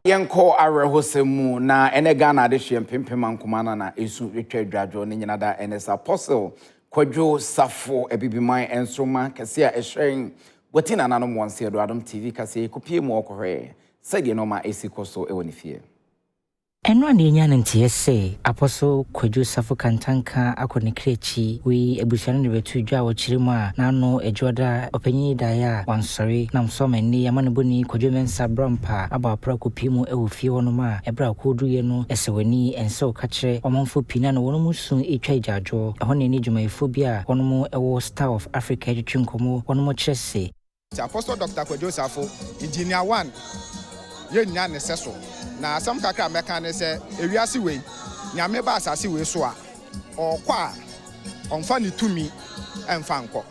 Yanko arehosemu na ene Ghana de hye mpempema nkomana na esu etwa dwadwo ne nyina da NS Apostle Kwadwo Safo ebibiman ensroma kase a ehwen botina nanom wonse do Adom TV kase kopie mu okohwe sede no ma esikoso ewoni fie. Eno ande nya ntie se Apostle Kwadwo Safo Kantanka akone krechi we ebusuano ne betu dwa wo chirimu a nano ejoda opanyi daya wansori na msoma ni yamane boni Kwadwo mensa brampa aba pra kopie mu ewo fie wono ma ebra kodu ye no esewani ense o ka kire omanfo pina no wono musun etwa ijajo eho ne ni dwumayefo bia wono mu ewo Star of Africa etwinkomo wono mu kire se Apostle Dr. Kwadwo Safo Engineer 1 ye nya ne seso na asam kakra meka ne se ewiase we nyame ba asase we so a okwa onfa ni tumi enfa nko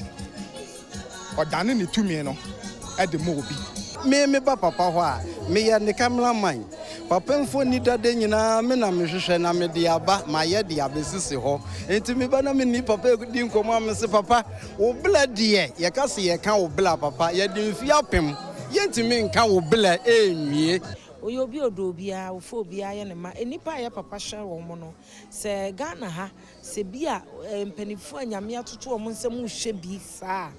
odane ni tumi no e de mo obi me ba papa ho a me ye ne cameraman papa mfo ni dade nyina me na me hwehwe na me de aba ma ye de abesisi ho enti me ba na me ni papa di nkomo am se papa wo bla de ye ka se ye ka wo bla papa ye de mfi apem ye ntimi nka wo bla enwie oyobi odobia ofobia ye ne ma enipa ya papa hwe wo mo no se Ghana ha se bia mpanifo anyame atoto wo nsem hwe bi saa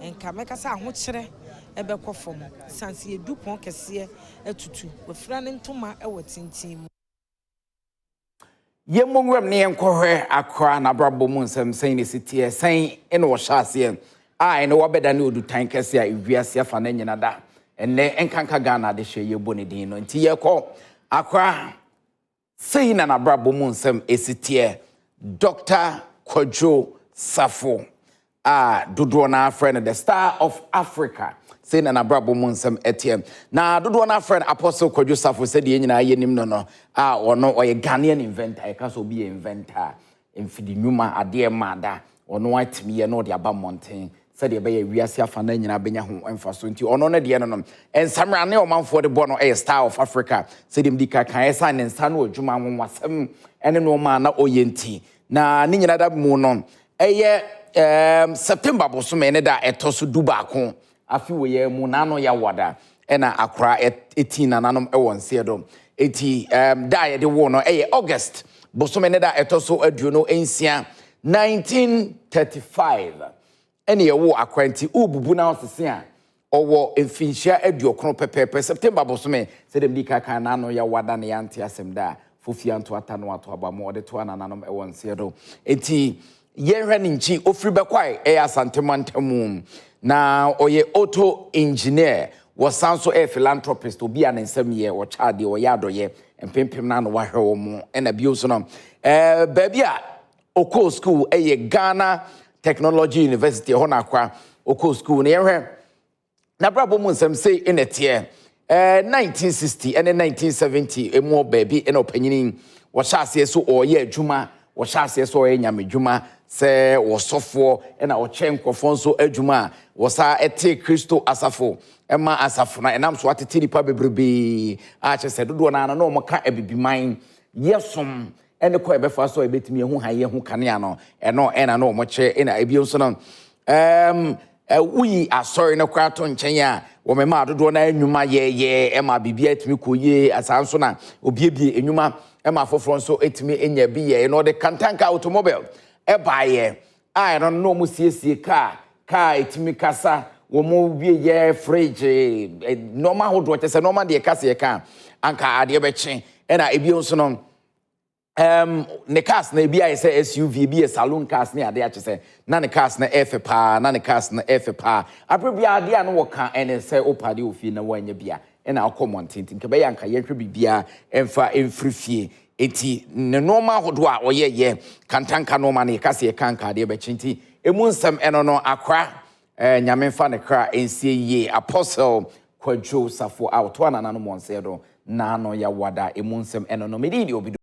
enka meka sa ho kire ebe kofom sanse edupon kese atutu wofra ne ntoma ewo tintim ye monwem ne enkohwe akra na brabo mu nsem sen ne sitie sen ene wo hyase a ene wo beda ne odutan kese a ewiase afa na nyina da enne enkanka Ghana de hye ye boni din no nti ye ko akra sei na brabo mu nsem esitie Dr. Kwadwo Safo dodo na friend the Star of Africa sei na brabo mu nsem etiem na dodo na friend Apostle Kwadwo Safo said ye nyina ye nim no ono oye Ghanaian inventor e ka so be inventor emfidi nyuma ade ma da ono atimi ye no de aba mountain said ye be ye wiase afa na nyina benya ho emfaso nti ono na de no ensamra ne omanfo de bo no e Star of Africa said im dika kan esa ne nsa no adwuma nwasem ene no ma na oyenti na ne nyina da mu no eye September bosome ne da etoso dubaako afi wo ye mu na no ya wada ena akra etina nanom e wonse do eti da ye de wo no eye August bosome ne da etoso aduno ensia 1935 ene ye wo akwanti ububu na osese a owo emfinhia aduokron pepepe September bosome se dem dika kan na no ya wada ne yante asem da fofia nto atano ato abamo de to anananom e wonse do eti yenhwe ne nchi ofri bekwai asantemantamu na oye auto engineer wasanso philanthropist obi an nsam ye wo chade wo yadoye empempem na no wahwe wo mu na bioso no baby a oko school Ghana Technology University ho na kwa oko school na yenhwe na brabo mu nsam sei enetie 1960 and 1970 emu baby ena opanyini wo hyase so oye adwuma wo hyase so oye nyamedwuma se wo sofo ena wo chenkofo nso adwuma wo sa ete Kristo asafo ema asafo na enam so atete nipa bebrebe a chese dodo na no mo ka abibiman yesom ene ko ebefa so ebetimi ehu haye hu kanea no eno ena no mo che ena ebio nso no wuyi asori na kwato nchen ya wo mema dodo na enwuma ye ema bibia etimi koye asanso na obiebie enwuma ema foforo nso etimi enya bi ye no de Kantanka automobile ebaye I don't know musiesie ka etimi kasa wo mo wie ye fridge normal hodo chese normal de kasa ye ka anka ade be che na ebi nso no ne cars na ebi aye se SUV bi saloon cars ne ade chese na ne cars na efepa na ne cars na efepa aprebi ade a no wo ka ene se opade ofi na wanya bia na akomontintin ke be yanka ye hwe bibia emfa emfrifie eti ne normal hodo a oyeye Kantanka normal ne kase ye kanka de be chinti emu nsam eno no akra nyame fa ne kra ensie ye Apostle Kwadwo Safo out wana nano monse do na no ya wada emu nsam eno no medidi obi